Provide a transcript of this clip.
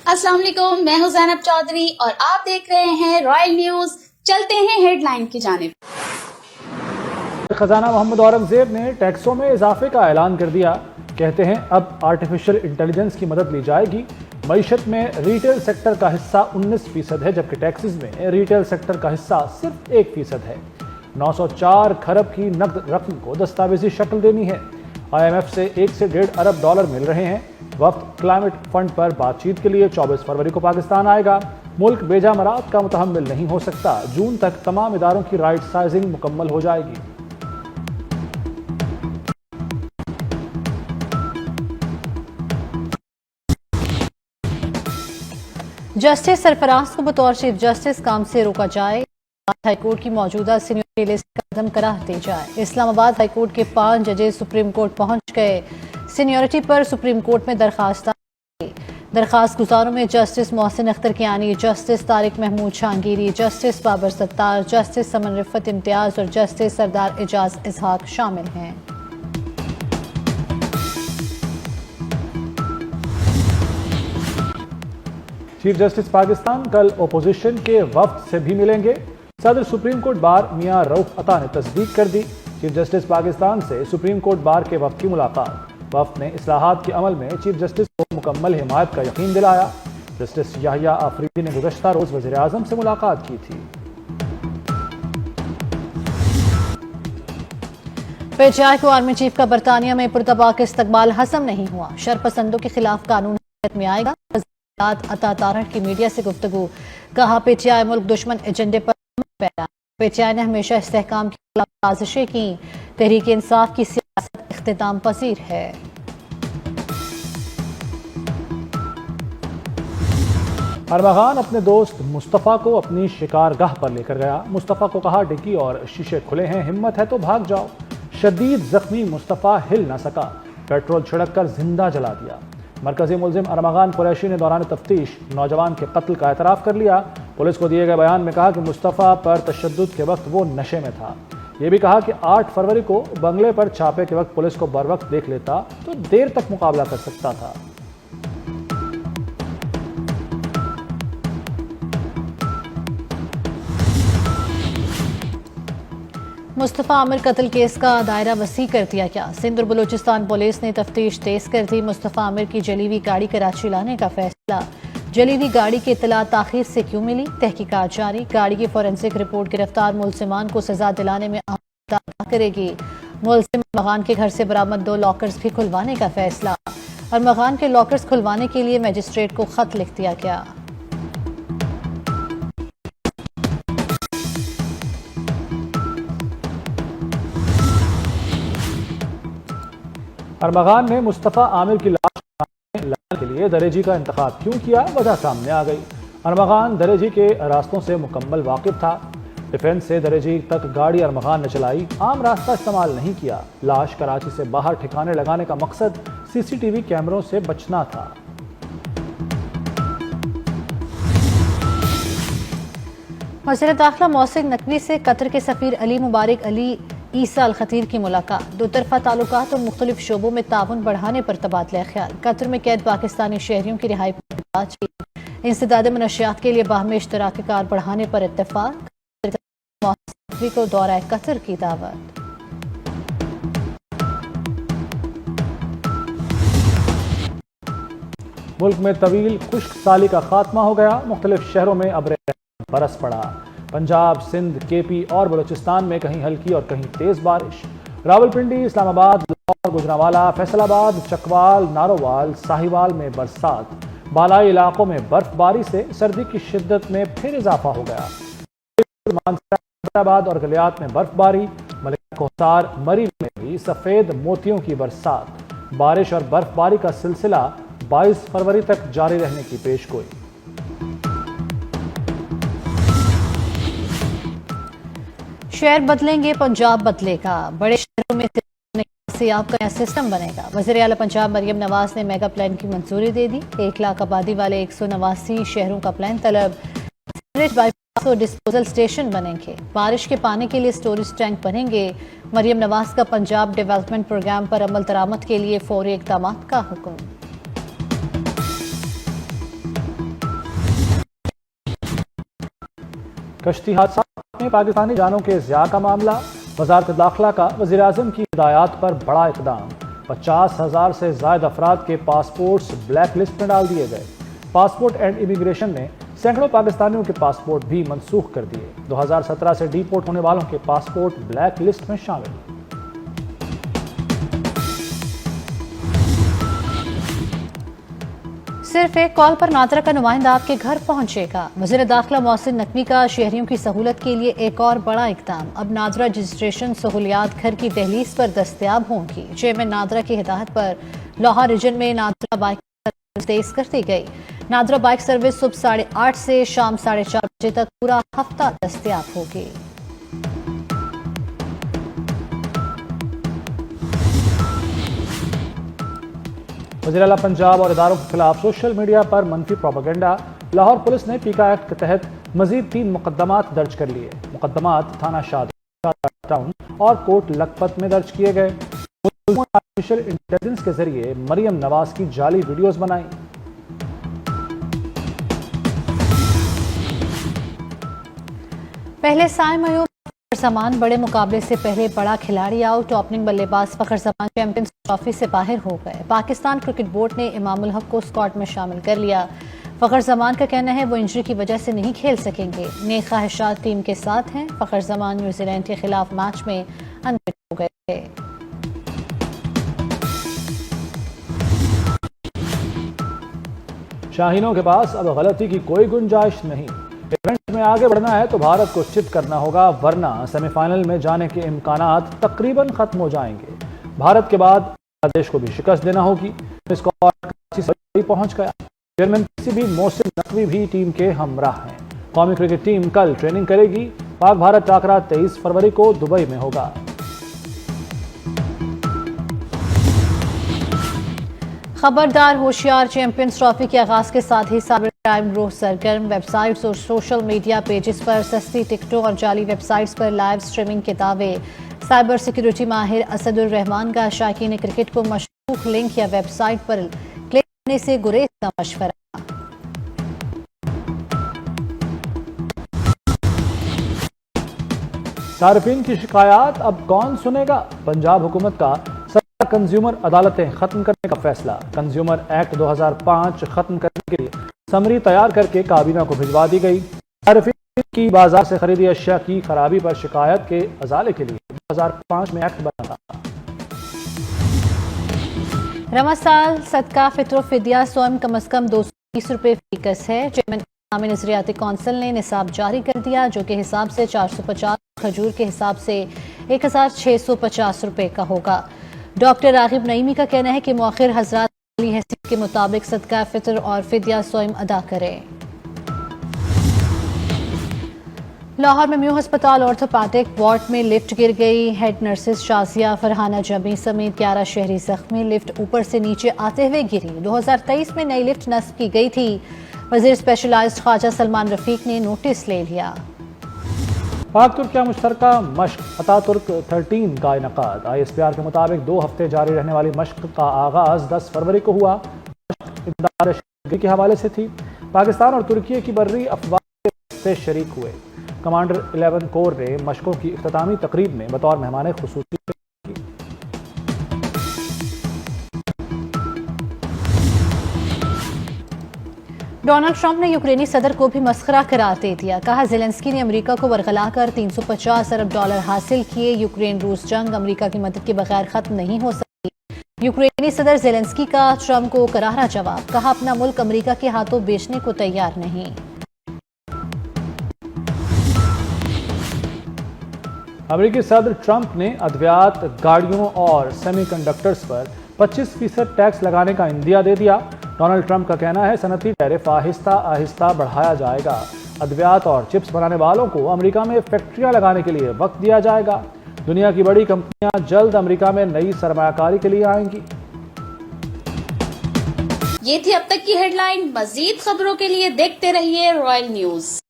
अस्सलाम वालेकुम, मैं हूं ज़ैनब चौधरी और आप देख रहे हैं रॉयल न्यूज। चलते हैं हेडलाइन की जानिब। खजाना मोहम्मद औरंगजेब ने टैक्सों में इजाफे का ऐलान कर दिया। कहते हैं अब आर्टिफिशियल इंटेलिजेंस की मदद ली जाएगी। मईशत में रिटेल सेक्टर का हिस्सा 19% है, जबकि टैक्सेस में रिटेल सेक्टर का हिस्सा सिर्फ 1% है। 904 खरब की नकद रकम को दस्तावेजी शक्ल देनी है। IMF से 1 से 1.5 अरब डॉलर मिल रहे हैं। वक्त क्लाइमेट फंड पर बातचीत के लिए 24 फरवरी को पाकिस्तान आएगा। मुल्क बेजा मराद का मुतहम्मिल नहीं हो सकता। जून तक तमाम इदारों की राइट साइजिंग मुकम्मल हो जाएगी। जस्टिस सरफराज को बतौर चीफ जस्टिस काम से रोका जाए। हाईकोर्ट की मौजूदा सीनियर लिस्ट का कदम करार दी जाए। इस्लामाबाद हाईकोर्ट के 5 जजेस सुप्रीम कोर्ट पहुंच गए। सीनियरिटी पर सुप्रीम कोर्ट में दरखास्त गुजारों में justice Mohsin Akhtar Kiyani, justice Tariq Mahmood Shahgiri, justice Babar Sattar, justice Saman Rifat Imtiaz और जस्टिस सरदार एजाज इसहाक शामिल हैं। चीफ जस्टिस पाकिस्तान कल ओपोजिशन के वफ्द से भी मिलेंगे। सदर सुप्रीम कोर्ट बार मियां रऊफ अता ने तस्दीक कर दी। चीफ जस्टिस पाकिस्तान से सुप्रीम कोर्ट बार के वफ्द की मुलाकात। वफ्द ने इस्लाहात के अमल में चीफ जस्टिस को मुकम्मल हिमायत का यकीन दिलाया। जस्टिस याहिया आफरीदी ने गुज़श्ता रोज वज़ीर आज़म से मुलाकात की थी। PTI को आर्मी चीफ का बरतानिया में पुरतबाक इस्तकबाल हजम नहीं हुआ। शरपसंदों के खिलाफ कानून में आएगा। अता तारड़ की मीडिया से गुफ्तगू। कहा PTI मुल्क दुश्मन एजेंडे पर पैदा। PTI ने हमेशा इस्तेहकाम के खिलाफ साजिशें की। तहरीक इंसाफ की सियासत इख्तिताम पसीर है। अरमगान अपने दोस्त मुस्तफ़ा को अपनी शिकारगाह पर लेकर गया। मुस्तफ़ा को कहा डिग्गी और शीशे खुले हैं, हिम्मत है तो भाग जाओ। शदीद जख्मी मुस्तफ़ा हिल न सका, पेट्रोल छिड़क कर जिंदा जला दिया। मरकजी मुलजिम अरमगान कुरैशी ने दौरान तफ्तीश नौजवान के कत्ल का एतराफ़ कर लिया। पुलिस को दिए गए बयान में कहा कि मुस्तफ़ा पर तशद्दुद के वक्त वो नशे में था। ये भी कहा कि 8 फरवरी को बंगले पर छापे के वक्त पुलिस को बर वक्त देख लेता तो देर तक मुकाबला कर सकता था। मुस्तफ़ा आमिर कत्ल केस का दायरा वसी कर दिया गया। सिंध और बलूचिस्तान पुलिस ने तफ्तीश तेज कर दी। मुस्तफ़ा आमिर की जली हुई गाड़ी कराची लाने का फैसला। जली हुई गाड़ी की इत्तला ताखीर से क्यों मिली, तहकीकात जारी। गाड़ी की फोरेंसिक रिपोर्ट गिरफ्तार मुलजिमान को सजा दिलाने में अहम किरदार करेगी। मुलजिम अरमगान के घर से बरामद 2 लॉकर्स भी खुलवाने का फैसला। अरमगान के लॉकर्स खुलवाने के लिए मजिस्ट्रेट को खत लिख दिया गया। अरमगान ने मुस्तफ़ा आमिर की लाश लाने के लिए दरेजी का इंतखाब क्यों किया, वजह सामने आ गई। अरमगान दरेजी के रास्तों से मुकम्मल वाकिफ था। डिफेंस से दरेजी तक गाड़ी अरमगान ने चलाई, आम रास्ता इस्तेमाल नहीं किया। लाश कराची से बाहर ठिकाने लगाने का मकसद CCTV कैमरों से बचना था। वज़ीर दाखिला मोहसिन नकवी से कतर के सफ़ीर अली मुबारक अली ईसा अल खतीर की मुलाकात। दो तरफा ताल्लुकात और मुख्तलिफ शोबों में ताउन बढ़ाने पर तबादला ख्याल। कतर में कैद पाकिस्तानी शहरियों की रिहाई पर बातचीत। इंसदाद मनशियात के लिए बाहमी इश्तराक कार बढ़ाने पर इत्तेफाक। नकवी को दौरा कतर की दावत। मुल्क में तवील खुश्क साली का खात्मा हो गया। मुख्तलिफ शहरों में अब बरस पड़ा। पंजाब, सिंध, KP और बलूचिस्तान में कहीं हल्की और कहीं तेज बारिश। रावलपिंडी, इस्लामाबाद, लाहौर, गुजरांवाला, फैसलाबाद, चकवाल, नारोवाल, साहिवाल में बरसात। बालाई इलाकों में बर्फबारी से सर्दी की शिद्दत में फिर इजाफा हो गया। हैदराबाद और गलियात में बर्फबारी। मलिक कोहतार, मरी में भी सफेद मोतियों की बरसात। बारिश और बर्फबारी का सिलसिला 22 फरवरी तक जारी रहने की पेशगोई। शहर बदलेंगे, पंजाब बदलेगा। बड़े शहरों में सियाब का नया सिस्टम बनेगा। वज़ीर आला पंजाब मरियम नवाज ने मेगा प्लान की मंजूरी दे दी। 1 लाख आबादी वाले 189 शहरों का प्लान तलब। बाईपास और डिस्पोजल स्टेशन बनेंगे। बारिश के पानी के लिए स्टोरेज टैंक बनेंगे। मरियम नवाज का पंजाब डेवलपमेंट प्रोग्राम पर अमल दरामद के लिए फौरी इक़दामात का हुक्म। کشتی حادثات میں پاکستانی جانوں کے ضیاع کا معاملہ، وزارت داخلہ کا وزیر اعظم کی ہدایات پر بڑا اقدام، 50,000 سے زائد افراد کے پاسپورٹس بلیک لسٹ میں ڈال دیے گئے۔ پاسپورٹ اینڈ امیگریشن نے سینکڑوں پاکستانیوں کے پاسپورٹ بھی منسوخ کر دیے، 2017 سے ڈی پورٹ ہونے والوں کے پاسپورٹ بلیک لسٹ میں شامل۔ صرف ایک کال پر نادرا کا نمائندہ آپ کے گھر پہنچے گا۔ وزیر داخلہ محسن نقوی کا شہریوں کی سہولت کے لیے ایک اور بڑا اقدام، اب نادرا رجسٹریشن سہولیات گھر کی دہلیز پر دستیاب ہوں گی۔ چیئرمین نادرا کی ہدایت پر لاہور ریجن میں نادرا بائک سروس تیز کر دی گئی۔ نادرا بائک سروس صبح 8:30 سے شام 4:30 بجے تک پورا ہفتہ دستیاب ہوگی۔ وزیر اعلیٰ پنجاب اور اداروں کے خلاف سوشل میڈیا پر منفی پروپیگنڈا، لاہور پولیس نے پیکا ایکٹ کے تحت مزید 3 مقدمات درج کر لیے۔ مقدمات تھانہ شادی ٹاؤن اور کوٹ لکھپت میں درج کیے گئے۔ آرٹیفیشل انٹیلیجنس کے ذریعے مریم نواز کی جعلی ویڈیوز بنائیں۔ پہلے سائے میوب فخر زمان بڑے مقابلے سے پہلے بڑا کھلاڑی آؤٹ، اوپننگ بلے باز فخر زمان چیمپئنز ٹرافی سے باہر ہو گئے۔ پاکستان کرکٹ بورڈ نے امام الحق کو اسکواڈ میں شامل کر لیا۔ فخر زمان کا کہنا ہے وہ انجری کی وجہ سے نہیں کھیل سکیں گے۔ نیک خواہشات ٹیم کے ساتھ ہیں۔ فخر زمان نیوزی لینڈ کے خلاف میچ میں انفٹ ہو گئے تھے۔ شاہینوں کے پاس اب غلطی کی کوئی گنجائش نہیں۔ ایونٹ میں آگے بڑھنا ہے تو بھارت کو چت کرنا ہوگا، ورنہ سیمی فائنل میں جانے کے امکانات تقریباً ختم ہو جائیں گے۔ بھارت کے بعد بنگلہ دیش کو بھی شکست دینا ہوگی۔ اسکواڈ کراچی سے پہنچ گیا۔ Chairman P C B Mohsin Naqvi بھی ٹیم کے ہمراہ ہیں۔ قومی کرکٹ ٹیم کل ٹریننگ کرے گی۔ پاک بھارت ٹاکرا 23 فروری کو دبئی میں ہوگا۔ خبردار ہوشیار، چیمپئنز ٹرافی کے آغاز کے ساتھ ہی سائبر کرائم گروہ سرگرم، ویب سائٹس اور سوشل میڈیا پیجز پر سستی ٹکٹوں اور جعلی ویب سائٹس پر لائیو سٹریمنگ کے دعوے۔ سائبر سیکیورٹی ماہر اسد الرحمان کا شائقین کرکٹ کو مشکوک لنک یا ویب سائٹ پر کلک کرنے سے گریز کا مشورہ۔ صارفین کی شکایات اب کون سنے گا؟ پنجاب حکومت کا کنزیومر عدالتیں ختم کرنے کا فیصلہ۔ کنزیومر ایکٹ 2005 ختم کرنے کے لیے سمری تیار کر کے کابینہ کو بھجوا دی گئی۔ صارفین کی بازار سے خریدی اشیاء کی خرابی پر شکایت کے ازالے کے لیے 2005 میں ایکٹ بنا تھا۔ رواں سال صدقہ فطر و فدیہ سوم کم از کم 220 روپے فی کس ہے۔ چیئرمین اسلامی نظریاتی کونسل نے نصاب جاری کر دیا، جو کہ حساب سے 450، کھجور کے حساب سے 1650 روپے کا ہوگا۔ ڈاکٹر راغب نعیمی کا کہنا ہے کہ مؤخر حضرات مالی حیثیت کے مطابق صدقہ فطر اور فدیہ سوم ادا کریں۔ لاہور میں میو ہسپتال آرتھوپیڈک وارڈ میں لفٹ گر گئی، ہیڈ نرسز شازیہ فرحانہ جمی سمیت 11 شہری زخمی، لفٹ اوپر سے نیچے آتے ہوئے گری۔ 2023 میں نئی لفٹ نصب کی گئی تھی۔ وزیر اسپیشلائزڈ خواجہ سلمان رفیق نے نوٹس لے لیا۔ پاک ترکیہ مشترکہ مشق اتا ترک 13 کا انعقاد۔ ISPR کے مطابق 2 ہفتے جاری رہنے والی مشق کا آغاز 10 فروری کو ہوا۔ مشق امداد شہری کے حوالے سے تھی۔ پاکستان اور ترکیے کی بری افواج سے شریک ہوئے۔ کمانڈر 11 کور نے مشقوں کی اختتامی تقریب میں بطور مہمان خصوصی ڈونلڈ ٹرمپ نے یوکرینی صدر کو بھی مسخرہ قرار دے دیا۔ کہا زیلنسکی نے امریکہ کو ورغلا کر $350 ارب حاصل کیے۔ یوکرین روس جنگ امریکہ کی مدد کے بغیر ختم نہیں ہو سکتی۔ یوکرینی صدر زیلنسکی کا ٹرمپ کو کرارا جواب، کہا اپنا ملک امریکہ کے ہاتھوں بیچنے کو تیار نہیں۔ امریکی صدر ٹرمپ نے ادویات، گاڑیوں اور سیمی کنڈکٹرز پر 25% ٹیکس لگانے کا عندیہ دے دیا۔ ڈونلڈ ٹرمپ کا کہنا ہے صنعتی ٹیرف آہستہ آہستہ بڑھایا جائے گا۔ ادویات اور چپس بنانے والوں کو امریکہ میں فیکٹریاں لگانے کے لیے وقت دیا جائے گا۔ دنیا کی بڑی کمپنیاں جلد امریکہ میں نئی سرمایہ کاری کے لیے آئیں گی۔ یہ تھی اب تک کی ہیڈ لائن۔ مزید خبروں کے لیے دیکھتے رہیے رائل نیوز۔